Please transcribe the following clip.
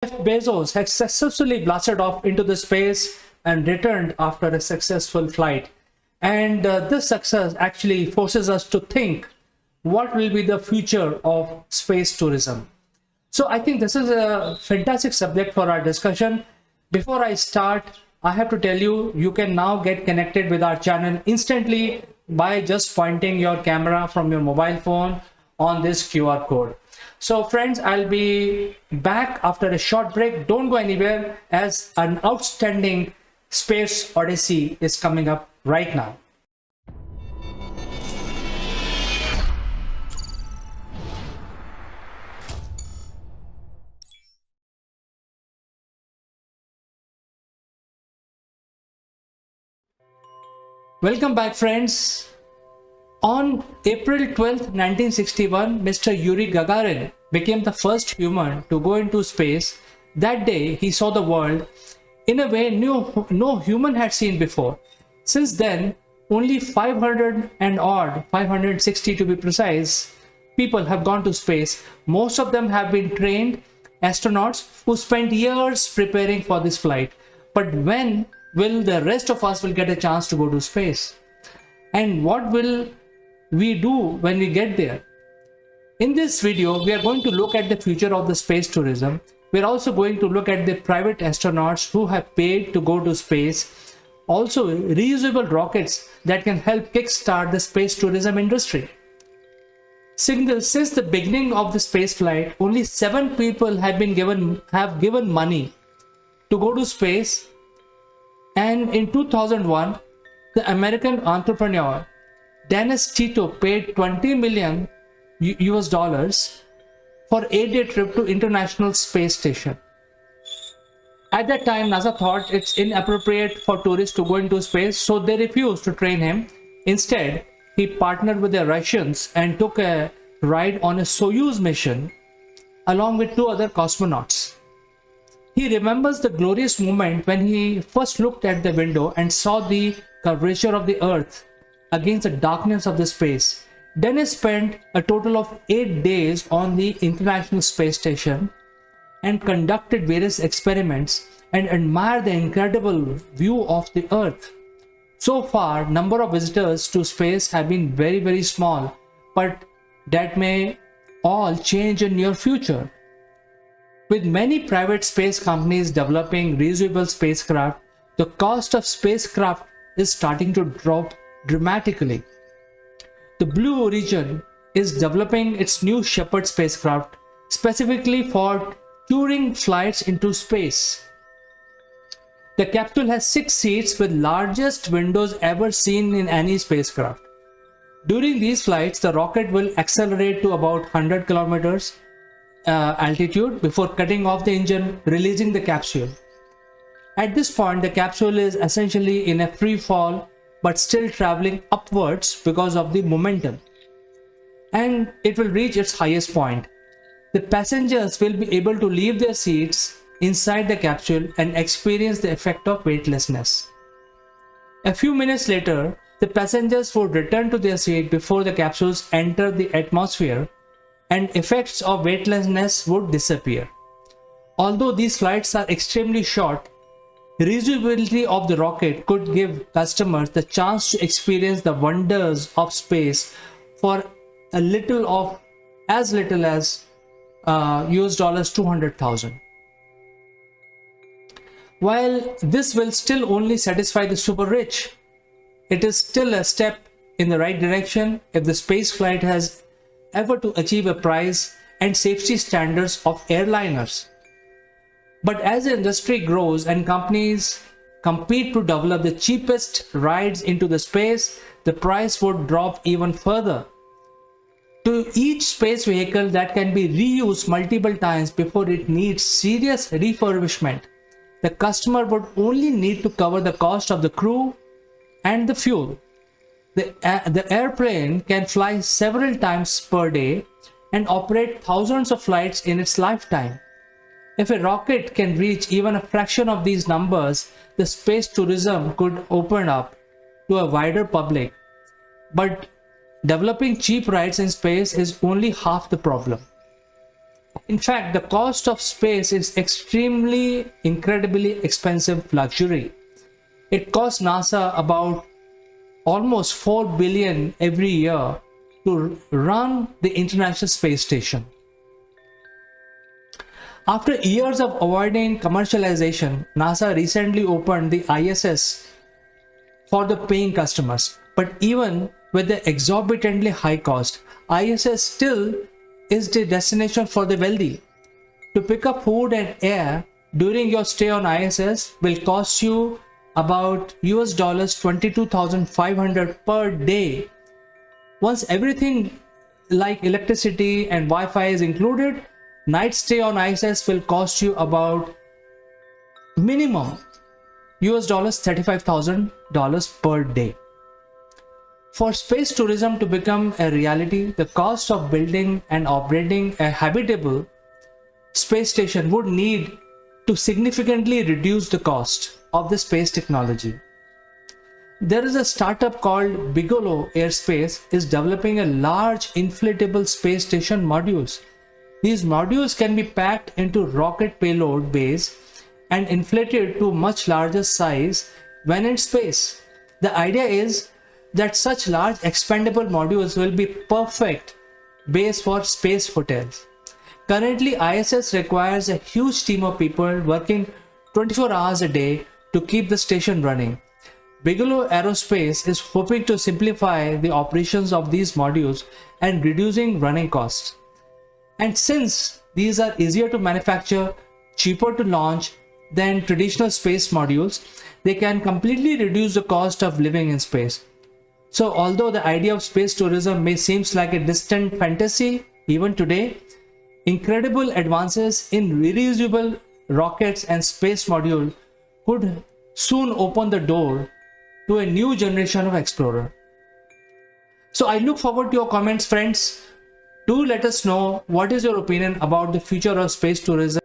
Jeff Bezos has successfully blasted off into the space and returned after a successful flight. And this success actually forces us to think what will be the future of space tourism. So I think this is a fantastic subject for our discussion. Before I start, I have to tell you, you can now get connected with our channel instantly by just pointing your camera from your mobile phone on this QR code. So friends, I'll be back after a short break. Don't go anywhere, as an outstanding space odyssey is coming up right now. Welcome back, friends. On April 12th, 1961, Mr. Yuri Gagarin became the first human to go into space. That day, he saw the world in a way no human had seen before. Since then, only 560 to be precise, people have gone to space. Most of them have been trained astronauts who spent years preparing for this flight. But when will the rest of us will get a chance to go to space? And what will we do when we get there? In this video, we are going to look at the future of the space tourism. We're also going to look at the private astronauts who have paid to go to space. Also, reusable rockets that can help kickstart the space tourism industry. Since the beginning of the space flight, only 7 people have given money to go to space. And in 2001, the American entrepreneur Dennis Tito paid $20 million for 8-day trip to International Space Station. At that time, NASA thought it's inappropriate for tourists to go into space, so they refused to train him. Instead, he partnered with the Russians and took a ride on a Soyuz mission along with 2 other cosmonauts. He remembers the glorious moment when he first looked at the window and saw the curvature of the Earth against the darkness of the space. Dennis spent a total of 8 days on the International Space Station and conducted various experiments and admired the incredible view of the Earth. So far, number of visitors to space have been very, very small, but that may all change in near future. With many private space companies developing reusable spacecraft, the cost of spacecraft is starting to drop dramatically. The Blue Origin is developing its new Shepard spacecraft specifically for touring flights into space. The capsule has 6 seats with largest windows ever seen in any spacecraft. During these flights, the rocket will accelerate to about 100 kilometers altitude before cutting off the engine, releasing the capsule. At this point, the capsule is essentially in a free fall, but still traveling upwards because of the momentum. And it will reach its highest point. The passengers will be able to leave their seats inside the capsule and experience the effect of weightlessness. A few minutes later, the passengers would return to their seat before the capsules enter the atmosphere, and effects of weightlessness would disappear. Although these flights are extremely short, reusability of the rocket could give customers the chance to experience the wonders of space for as little as $200,000. While this will still only satisfy the super rich, it is still a step in the right direction if the space flight has ever to achieve a price and safety standards of airliners. But as the industry grows and companies compete to develop the cheapest rides into the space, the price would drop even further. To each space vehicle that can be reused multiple times before it needs serious refurbishment, the customer would only need to cover the cost of the crew and the fuel. The airplane can fly several times per day and operate thousands of flights in its lifetime. If a rocket can reach even a fraction of these numbers, the space tourism could open up to a wider public. But developing cheap rides in space is only half the problem. In fact, the cost of space is extremely, incredibly expensive luxury. It costs NASA about almost 4 billion every year to run the International Space Station. After years of avoiding commercialization, NASA recently opened the ISS for the paying customers. But even with the exorbitantly high cost, ISS still is the destination for the wealthy. To pick up food and air during your stay on ISS will cost you about US dollars 22,500 per day. Once everything like electricity and Wi-Fi is included, night stay on ISS will cost you about minimum US dollars $35,000 per day. For space tourism to become a reality, the cost of building and operating a habitable space station would need to significantly reduce the cost of the space technology. There is a startup called Bigelow Aerospace is developing a large inflatable space station modules. These modules can be packed into rocket payload bays and inflated to much larger size when in space. The idea is that such large expandable modules will be perfect base for space hotels. Currently, ISS requires a huge team of people working 24 hours a day to keep the station running. Bigelow Aerospace is hoping to simplify the operations of these modules and reducing running costs. And since these are easier to manufacture, cheaper to launch than traditional space modules, they can completely reduce the cost of living in space. So although the idea of space tourism may seem like a distant fantasy even today, incredible advances in reusable rockets and space module could soon open the door to a new generation of explorer. So I look forward to your comments, friends. Do let us know what is your opinion about the future of space tourism.